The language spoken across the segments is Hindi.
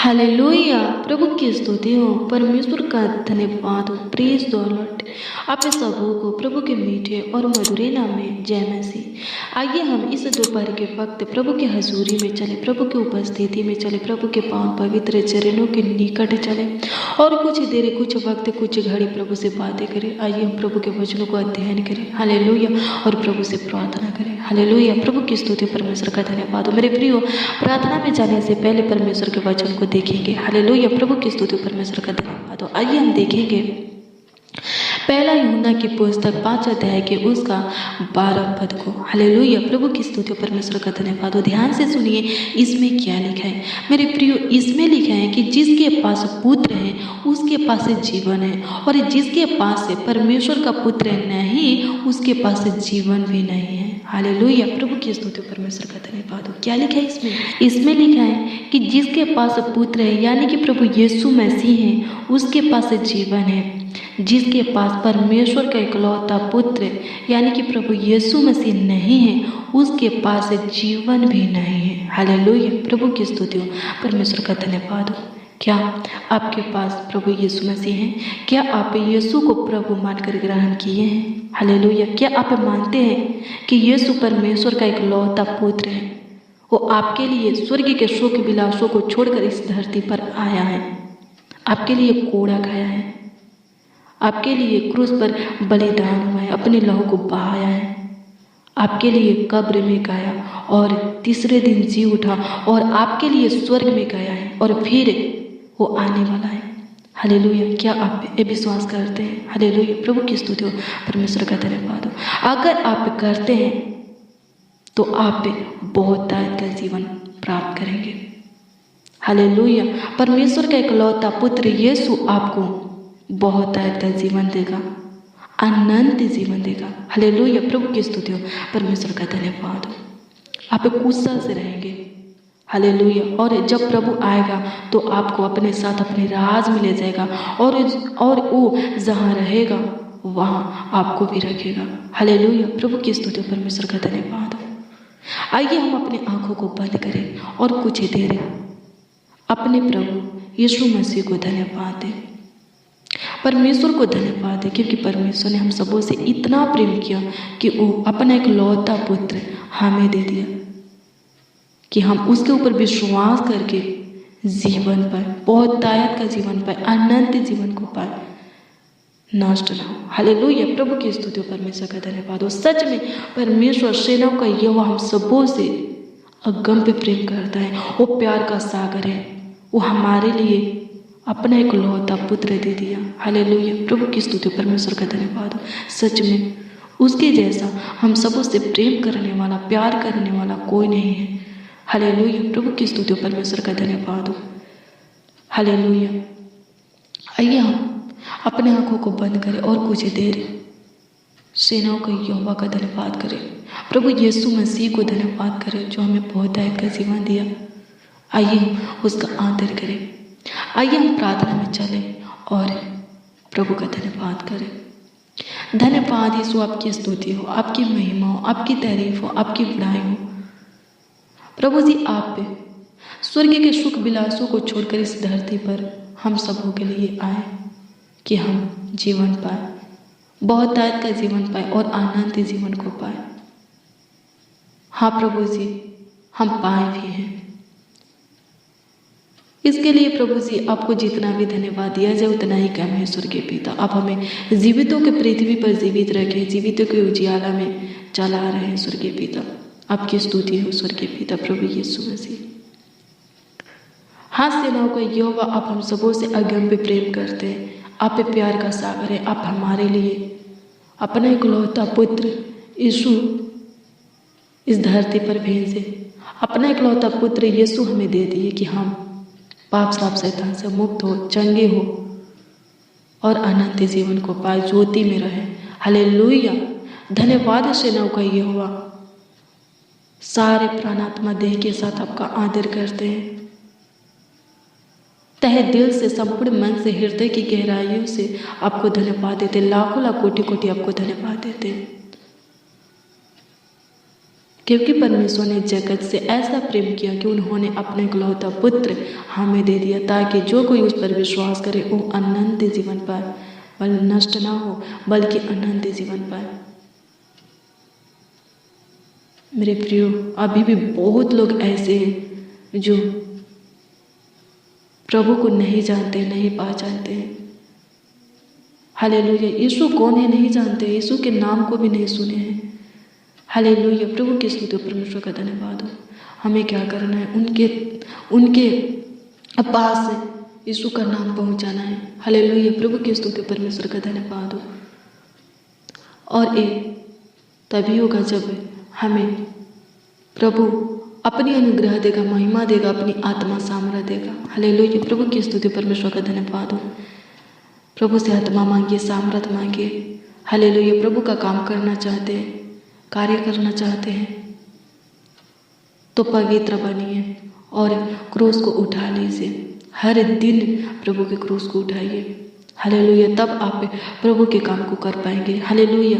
हालेलुया। प्रभु की स्तुति हो, परमेश्वर का धन्यवाद हो। Praise the Lord. आप सबों को प्रभु के मीठे और मधुरे नाम में जय मसीह। आइए हम इस दोपहर के वक्त प्रभु की हजूरी में चले, प्रभु की उपस्थिति में चले, प्रभु के पावन पवित्र चरणों के निकट चले और कुछ देर, कुछ वक्त, कुछ घड़ी प्रभु से बातें करें। आइए हम प्रभु के वचनों को अध्ययन करें। हालेलुया। और प्रभु से प्रार्थना करें। हालेलुया। प्रभु की स्तुति, परमेश्वर का धन्यवाद हो। मेरे प्रियो, प्रार्थना में जाने से पहले परमेश्वर के वचन को देखेंगे। हालेलुया। प्रभु की स्तुति, परमेश्वर का धन्यवाद हो। आइए हम देखेंगे पहला यूहन्ना की पुस्तक 5 अध्याय के उसका 12 पद को। हालेलुया। प्रभु की स्तुति, परमेश्वर का धन्यवाद हो। ध्यान से सुनिए, इसमें क्या लिखा है मेरे प्रियो। इसमें लिखा है कि जिसके पास पुत्र है उसके पास जीवन है, और जिसके पास परमेश्वर का पुत्र नहीं उसके पास जीवन भी नहीं है। हालेलुया। प्रभु की स्तुति, परमेश्वर का धन्यवाद हो। क्या लिखा है इसमें लिखा है कि जिसके पास पुत्र है यानी कि प्रभु यीशु मसीह है उसके पास जीवन है। जिसके पास परमेश्वर का इकलौता पुत्र यानी कि प्रभु यीशु मसीह नहीं है उसके पास जीवन भी नहीं है। हालेलुया। प्रभु की स्तुति हो, परमेश्वर का धन्यवाद हो। क्या आपके पास प्रभु यीशु मसीह है? क्या आप यीशु को प्रभु मानकर ग्रहण किए हैं? हालेलुया। क्या आप मानते हैं कि यीशु परमेश्वर का इकलौता पुत्र है? वो आपके लिए स्वर्ग के शोक विलासों को छोड़कर इस धरती पर आया है, आपके लिए कोड़ा खाया है, आपके लिए क्रूस पर बलिदान हुआ है, अपने लहू को बहाया है, आपके लिए कब्र में गया और तीसरे दिन जी उठा और आपके लिए स्वर्ग में गया है और फिर वो आने वाला है। हालेलुया। क्या आप ये विश्वास करते हैं? हालेलुया। प्रभु की स्तुति हो, परमेश्वर का धन्यवाद हो। अगर आप करते हैं तो आप बहुतायत का जीवन प्राप्त करेंगे। हालेलुया। परमेश्वर का इकलौता पुत्र यीशु आपको बहुतायत का जीवन देगा, अनंत जीवन देगा। हालेलुया। प्रभु की स्तुति हो, परमेश्वर का धन्यवाद हो। आप कुशल से रहेंगे। हालेलुया। और जब प्रभु आएगा तो आपको अपने साथ अपने राज में ले जाएगा और वो जहाँ रहेगा वहाँ आपको भी रखेगा। हालेलुया। प्रभु की स्तुति, परमेश्वर का धन्यवाद हो। आइए हम अपनी आंखों को बंद करें और कुछ देर अपने प्रभु यीशु मसीह को धन्यवाद दें। परमेश्वर को धन्यवाद है क्योंकि परमेश्वर ने हम सबों से इतना प्रेम किया कि वो अपना एक लौता पुत्र हमें दे दिया कि हम उसके ऊपर विश्वास करके जीवन पाए, बहुतायत का जीवन पाए, अनंत जीवन को पाए, नष्ट ना हो। हालेलुया। प्रभु की स्तुति, परमेश्वर का धन्यवाद हो। सच में परमेश्वर सेनाओं का यहोवा हम सबों से अगम्य प्रेम करता है। वो प्यार का सागर है। वो हमारे लिए अपना एक लौता पुत्र दे दिया। हालेलुया। प्रभु की स्तुति, परमेश्वर का धन्यवाद हो। सच में उसके जैसा हम सबों से प्रेम करने वाला, प्यार करने वाला कोई नहीं है। हालेलुया। प्रभु की स्तुति, परमेश्वर का धन्यवाद हो। हालेलुया। आइए हम अपने आंखों को बंद करें और कुछ देर सेनाओं के यहोवा का धन्यवाद करें, प्रभु यीशु मसीह को धन्यवाद करें जो हमें बहुतायत का जीवन दिया। आइए हम उसका आदर करें। आइए हम प्रार्थना में चलें और प्रभु का धन्यवाद करें। धन्यवाद यीशु, आपकी स्तुति हो, आपकी महिमा हो, आपकी तारीफ हो, आपकी बड़ाई हो। प्रभु जी, आप स्वर्ग के सुख विलासों को छोड़कर इस धरती पर हम सबों के लिए आए कि हम जीवन पाए, बहुतायत का जीवन पाए और आनंद जीवन को पाए। हाँ प्रभु जी, हम पाए भी हैं। इसके लिए प्रभु जी आपको जितना भी धन्यवाद दिया जाए उतना ही कम है। स्वर्गीय पिता, आप हमें जीवितों के पृथ्वी पर जीवित रखे, जीवितों के उजियाला में चला रहे हैं। स्वर्गीय पिता, आपकी स्तुति हो। स्वर्गीय पिता प्रभु यीशु मसीह, हाँ सेनाओं का यहोवा, आप हम सबों से अगम्य प्रेम करते हैं। आप प्यार का सागर है। आप हमारे लिए अपना इकलौता पुत्र यीशु इस धरती पर भेजे। अपना इकलौता पुत्र यीशु हमें दे दिए कि हम पाप साप शैतान से मुक्त हो, चंगे हो और अनंत जीवन को पाए, ज्योति में रहे। हालेलुया। धन्यवाद सेनाओं का यहोवा। सारे प्राणात्मा देह के साथ आपका आदर करते हैं। तहे दिल से, संपूर्ण मन से, हृदय की गहराइयों से आपको धन्यवाद देते। लाखों लाख कोटि कोटि आपको धन्यवाद देते। क्योंकि परमेश्वर ने जगत से ऐसा प्रेम किया कि उन्होंने अपने इकलौता पुत्र हमें दे दिया, ताकि जो कोई उस पर विश्वास करे वो अनंत जीवन पाए, बल्कि नष्ट ना हो बल्कि अनंत जीवन पाए। मेरे प्रियो, अभी भी बहुत लोग ऐसे हैं जो प्रभु को नहीं जानते, नहीं पहचानते हैं। हालेलुया। यीशु कौन है नहीं जानते, यीशु के नाम को भी नहीं सुने हैं। हालेलुया। प्रभु की स्तुति, परमेश्वर का धन्यवाद हो। हमें क्या करना है, उनके पास यीशु का नाम पहुंचाना है। हालेलुया। प्रभु की स्तुति, परमेश्वर का धन्यवाद हो। और ये तभी होगा जब हमें प्रभु अपनी अनुग्रह देगा, महिमा देगा, अपनी आत्मा सामर्थ देगा। हालेलुया। प्रभु की स्तुति, परमेश्वर का धन्यवाद हो। प्रभु से आत्मा मांगिए, सामर्थ मांगिए। हालेलुया। प्रभु का काम करना चाहते हैं, कार्य करना चाहते हैं तो पवित्र बनिए और क्रूस को उठा लीजिए। हर दिन प्रभु के क्रूस को उठाइए। हालेलुया। तब आप प्रभु के काम को कर पाएंगे। हालेलुया।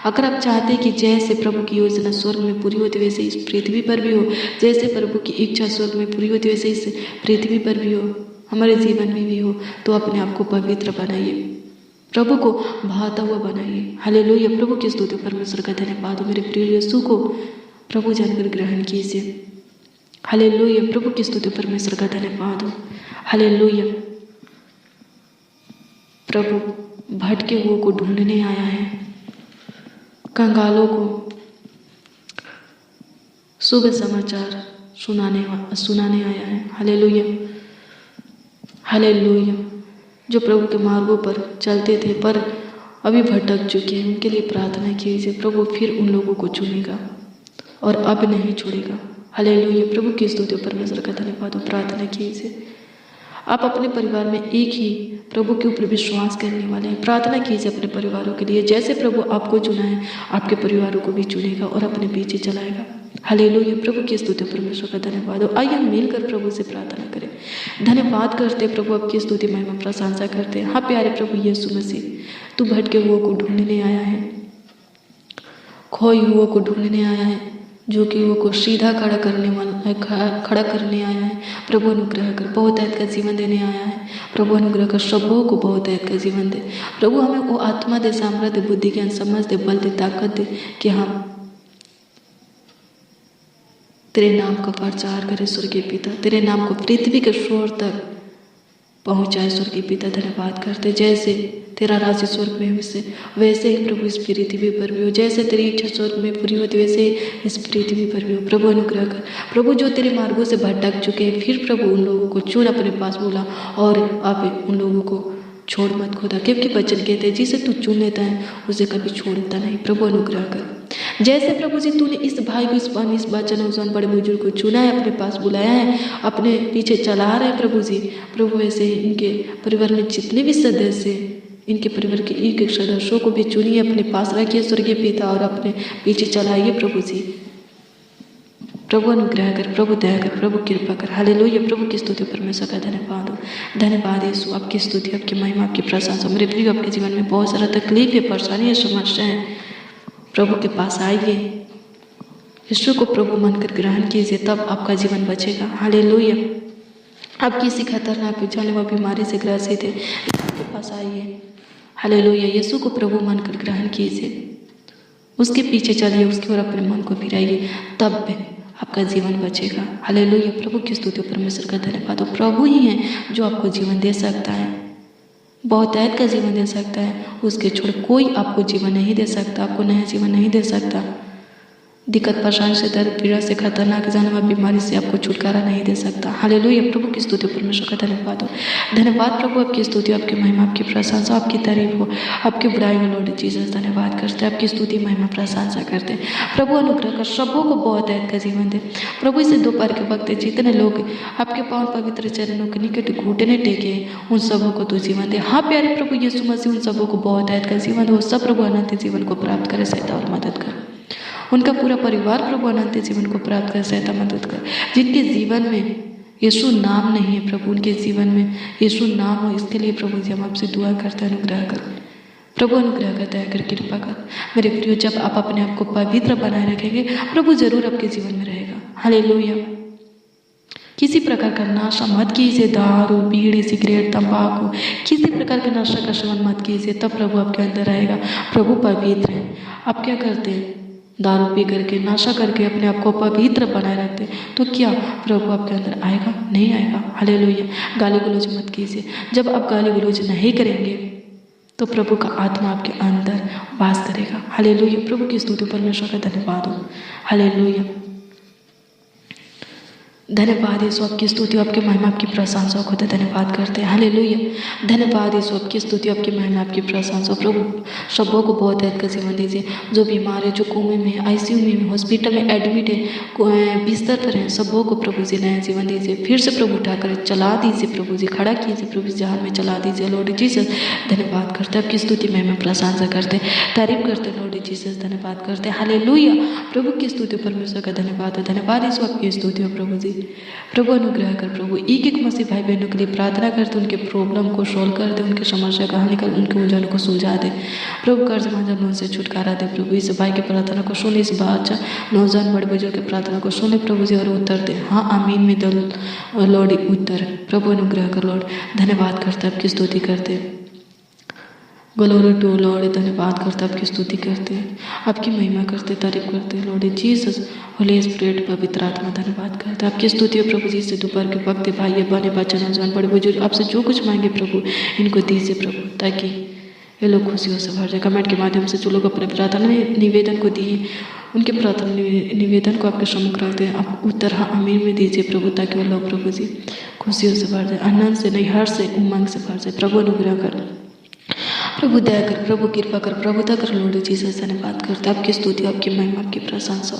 अगर आप चाहते हैं कि जैसे प्रभु की योजना स्वर्ग में पूरी होती वैसे इस पृथ्वी पर भी हो, जैसे प्रभु की इच्छा स्वर्ग में पूरी होती वैसे इस पृथ्वी पर भी हो, हमारे जीवन में भी हो, तो अपने आप को पवित्र बनाइए, प्रभु को भाता हुआ बनाइए। हालेलुया। प्रभु की स्तुति, परमेश्वर का धन्यवाद हो। मेरे प्रिय यीशु को प्रभु जानकर ग्रहण कीजिए। हालेलुया। प्रभु की स्तुति, परमेश्वर का धन्यवाद हो। हालेलुया। प्रभु भटके हुओं को ढूंढने आया है, कंगालों को शुभ समाचार सुनाने आया है। हालेलुया। हालेलुया। जो प्रभु के मार्गों पर चलते थे पर अभी भटक चुके हैं, उनके लिए प्रार्थना कीजिए। प्रभु फिर उन लोगों को चुनेगा और अब नहीं छोड़ेगा। हालेलुया। प्रभु की स्तुति, परमेश्वर का धन्यवाद हो। प्रार्थना कीजिए। आप अपने परिवार में एक ही प्रभु के ऊपर विश्वास करने वाले हैं। प्रार्थना कीजिए अपने परिवारों के लिए। जैसे प्रभु आपको चुना है, आपके परिवारों को भी चुनेगा और अपने पीछे चलाएगा। हालेलुया। प्रभु की स्तुति, परमेश्वर का धन्यवाद हो। आइए हम मिलकर प्रभु से प्रार्थना करें, धन्यवाद करते प्रभु, आपकी स्तुति महिमा प्रशंसा करते हैं। हाँ प्यारे प्रभु यीशु मसीह, तू भटके हुओं को ढूंढने आया है, खोए हुओं को ढूंढने आया है, जो कि वो को सीधा खड़ा करने आया है। प्रभु अनुग्रह कर, बहुत ऐत का जीवन देने आया है। प्रभु अनुग्रह कर, सबों को बहुत ऐत का जीवन दे। प्रभु हमें वो आत्मा दे, सामर्थ्य दे, बुद्धि ज्ञान समझ दे, बल दे, ताकत दे कि हम तेरे नाम का प्रचार करें। स्वर्गीय पिता, तेरे नाम को पृथ्वी के छोर तक पहुंचाए। स्वर्गीय पिता धन्यवाद करते, जैसे तेरा राज्य स्वर्ग में वैसे ही प्रभु इस पृथ्वी पर भी हो। जैसे तेरी इच्छा स्वर्ग में पूरी होती वैसे ही इस पृथ्वी पर भी हो। प्रभु अनुग्रह कर। प्रभु जो तेरे मार्गों से भटक चुके हैं, फिर प्रभु उन लोगों को चुन अपने पास बोला और आप उन लोगों को छोड़ मत खुदा, क्योंकि वचन कहते हैं जिसे तू चुन लेता है उसे कभी छोड़ता नहीं। प्रभु अनुग्रह कर। जैसे प्रभु जी तूने इस भाई को, इस बच्चन नौजवान बड़े बुजुर्ग को चुना है, अपने पास बुलाया है, अपने पीछे चला रहे हैं प्रभु जी, प्रभु वैसे ही इनके परिवार में जितने भी सदस्य हैं, इनके परिवार के एक एक सदस्यों को भी चुनिए, अपने पास रखिए स्वर्गीय पिता और अपने पीछे चलाइए प्रभु जी। प्रभु अनुग्रह कर, प्रभु दया कर, प्रभु कृपा कर। हालेलुया। प्रभु की स्तुति, परमेश्वर का धन्यवाद हो। धन्यवाद यीशु, आपकी स्तुति, आपकी महिमा, आपकी प्रशंसा। मेरे प्रिय, आपके जीवन में बहुत सारा तकलीफ है, परेशानी, समस्या है, प्रभु के पास आइए, यीशु को प्रभु मानकर ग्रहण कीजिए, तब आपका जीवन बचेगा। हालेलुया। आप किसी खतरनाक जानलेवा बीमारी से ग्रसित है, उसके पास आइए। हालेलुया। यीशु को प्रभु मानकर ग्रहण कीजिए, उसके पीछे चलिए, उसकी ओर अपने मन को फिराइए, तब आपका जीवन बचेगा। हालेलुया। प्रभु की स्तुति, परमेश्वर का धन्यवाद हो। प्रभु ही है जो आपको जीवन दे सकता है, बहुत ऐत का जीवन दे सकता है। उसके छोड़ कोई आपको जीवन नहीं दे सकता, आपको नया जीवन नहीं दे सकता। दिक्कत, परेशानी से, दर्द, पीड़ा से, खतरनाक जानलेवा बीमारी से आपको छुटकारा नहीं दे सकता। हालेलुया। प्रभु की स्तुति, परमेश्वर का धन्यवाद हो। धन्यवाद प्रभु, आपकी स्तुति, आपकी महिमा, आपकी प्रशंसा, आपकी तारीफ हो, आपकी बुराई हो लॉर्ड जीसस। धन्यवाद करते, आपकी स्तुति, महिमा, प्रशंसा करते। प्रभु अनुग्रह कर, सबों को बहुत ऐत का जीवन दे। प्रभु इसे दोपहर के वक्त जितने लोग आपके पावन पवित्र चरणों के निकट घुटने टेके, उन सबों को तू जीवन दे। हाँ प्यारे प्रभु यीशु मसीह, उन सबों को बहुत ऐत का जीवन हो। सब प्रभु अनंत जीवन को प्राप्त करे, सहायता और मदद कर। उनका पूरा परिवार प्रभु अनंत जीवन को प्राप्त कर, सहायता मदद कर। जिनके जीवन में यीशु नाम नहीं है प्रभु, उनके जीवन में यीशु नाम हो, इसके लिए प्रभु जी हम आपसे दुआ करते हैं, अनुग्रह कर। प्रभु अनुग्रह कर, दया कर, कृपा कर। मेरे प्रियो, जब आप अपने आप को पवित्र बनाए रखेंगे, प्रभु जरूर आपके जीवन में रहेगा। हालेलुया। किसी प्रकार का नशा मत कीजिए, दारू, बीड़ी, सिगरेट, तंबाकू, किसी प्रकार के नशा का सेवन मत कीजिए, तब प्रभु आपके अंदर आएगा। प्रभु पवित्र है। आप क्या करते हैं? दारू पी करके, नशा करके अपने आप को पवित्र बनाए रखते, तो क्या प्रभु आपके अंदर आएगा? नहीं आएगा। हालेलुया। गाली गलौज मत कीजिए। जब आप गाली गलौज नहीं करेंगे तो प्रभु का आत्मा आपके अंदर वास करेगा। हालेलुया। प्रभु की स्तुति, परमेश्वर का धन्यवाद हो। हालेलुया। धन्यवाद यीशु, आपकी स्तुति, आपकी महिमा, आपकी प्रशंसा खुदा धन्यवाद करते हैं। हालेलुया। धन्यवाद यीशु, आपकी स्तुति, आपकी महिमा, आपकी प्रशंसा। प्रभु सबों को बहुत ऐद का जीवन दीजिए। जो बीमार है, जो कोमे में, आईसीयू में, हॉस्पिटल में एडमिट है, बिस्तर पर हैं, सबों को प्रभु जी नया जीवन दीजिए। फिर से प्रभु उठाकर चला दीजिए, प्रभु जी खड़ा कीजिए, प्रभु जी जहान में चला दीजिए। लॉर्ड जीसस धन्यवाद करते, आपकी स्तुति महिमा प्रशंसा करते, तारीफ करते। लॉर्ड जीसस धन्यवाद करते। हालेलुया। प्रभु की स्तुति, परमेश्वर का धन्यवाद है। धन्यवाद यीशु, आपकी स्तुति हो प्रभु जी। प्रभु अनुग्रह कर। प्रभु एक एक मसीह भाई बहनों के लिए प्रार्थना करते, उनके प्रॉब्लम को सोल्व कर दे, उनकी समस्या का हल निकाल, उनके उलझन को सुलझा दे। प्रभु कर्ज मांझा लोन से छुटकारा दे। प्रभु इस भाई की प्रार्थना को सुने, इस बादशाह नौजवान बड़े बुजुर्ग की प्रार्थना को सुने प्रभु जी, और उत्तर दे। हाँ आमीन में दल लॉर्ड उत्तर। प्रभु अनुग्रह कर लॉर्ड। धन्यवाद करते, आपकी स्तुति करते। Glory to Lord. धन्यवाद करते, आपकी स्तुति करते, आपकी महिमा करते, तारीफ करते। लॉर्ड जीसस, होली स्पिरिट, पवित्र आत्मा धन्यवाद करते, आपकी स्तुति है प्रभु जी। से दोपहर के वक्त भाई बने बच्चे नौजवान बड़े बुजुर्ग आपसे जो कुछ मांगे प्रभु इनको दीजिए प्रभु, ताकि ये लोग खुशियों से भर जाए। कमेंट के माध्यम से जो लोग अपने प्रार्थना निवेदन को दिए, उनके प्रार्थना निवेदन को आपके सम्मुख रखते हैं, आप उत्तर हाँ आमीन में दीजिए प्रभु, ताकि वो लोग प्रभु जी खुशियों से भर जाए, आनंद से नहीं हर्ष से, उमंग से भर जाए। प्रभु अनुग्रह कर, प्रभु दया कर, प्रभु कृपा कर, प्रभुता कर। लॉर्ड जीसस धन्यवाद करते, आपकी स्तुति, आपकी महिमा, आपकी प्रशंसा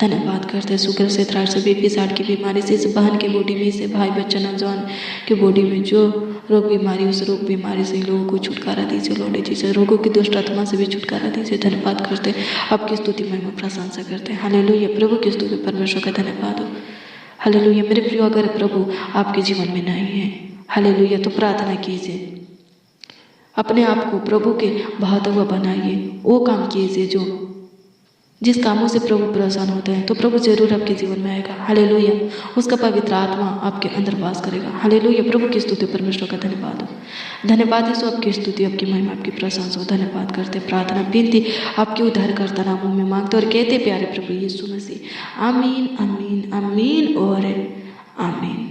धन्यवाद करते। शुगर से, थ्राइड से, बीपी साठ की बीमारी से, इस बहन की बॉडी में, से भाई बच्चा नौजवान के बॉडी में जो रोग बीमारी, उस रोग बीमारी से लोगों को छुटकारा दीजिए। लॉर्ड जीसस रोगों की दुष्ट आत्मा से भी छुटकारा दीजिए। धन्यवाद करते, आपकी स्तुति महिमा प्रशंसा करते। हालेलुया। प्रभु की स्तुति, परमेश्वर का धन्यवाद हो। हालेलुया। मेरे प्रियो, अगर प्रभु आपके जीवन में नहीं है, हालेलुया, तो प्रार्थना कीजिए, अपने आप को प्रभु के बहाता हुआ बनाइए, वो काम कीजिए जो जिस कामों से प्रभु प्रसन्न होते हैं, तो प्रभु जरूर आपके जीवन में आएगा। हालेलुया। उसका पवित्र आत्मा आपके अंदर वास करेगा। हालेलुया। प्रभु की स्तुति, परमेश्वर का धन्यवाद हो। धन्यवाद यीशु, आपकी स्तुति, आपकी महिमा, आपकी प्रशंसा हो। धन्यवाद करते, प्रार्थना विनती आपके उद्धारकर्ता नामों में मांगते और कहते प्यारे प्रभु यीशु मसीह, आमीन आमीन आमीन और आमीन।